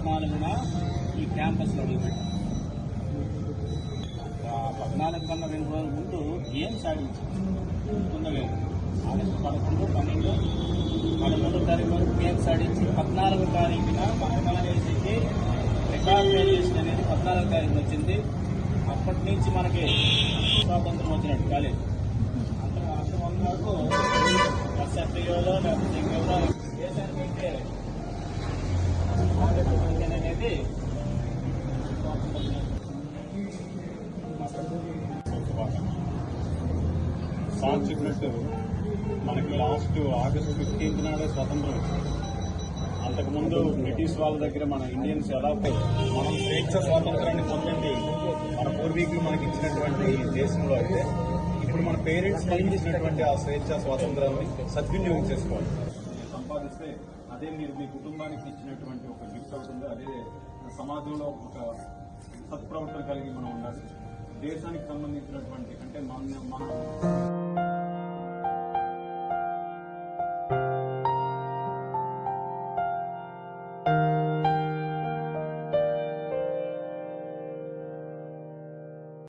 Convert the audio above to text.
14న ఈ క్యాంపస్లో అడుగుపెట్టాం. 14 కన్నా 2 రోజుల ముందు గేమ్స్ ఆడించాం. ఆగస్టు 11, 12, 13వ తారీఖు వరకు గేమ్స్ ఆడించి 14వ తారీఖున మహారాజేకి రికార్డ్ రిజిస్ట్రేషన్ అనేది 14వ తారీఖున వచ్చింది. అప్పటి నుంచి మనకి స్వాతంత్రం వచ్చినట్టు కాలేదు. అంతవరకు ఎస్ఎఫ్ఐలో లేకపోతే ఇంకెవరో దేశానికైతే ఆగస్టు 15 అనేది సార్ చెప్పినట్టు మనకి లాస్ట్ ఆగస్టు 15 నాడే స్వతంత్రం వచ్చింది. అంతకుముందు బ్రిటిష్ వాళ్ళ దగ్గర మన ఇండియన్స్ ఎలా మనం స్వేచ్ఛ స్వాతంత్రాన్ని పొందింది మన పూర్వీకులు మనకి ఇచ్చినటువంటి దేశంలో అయితే ఇప్పుడు మన పేరెంట్స్ కలిగించినటువంటి ఆ స్వేచ్ఛ స్వాతంత్రాన్ని సద్వినియోగం చేసుకోవాలి. సంపాదిస్తే అదే మీరు మీ కుటుంబానికి ఇచ్చినటువంటి ఒక గిఫ్ట్ అవుతుంది. అదే సమాజంలో ఒక సత్ప్రవర్తన కలిగి మనం ఉండాలి. దేశానికి సంబంధించినటువంటి అంటే మన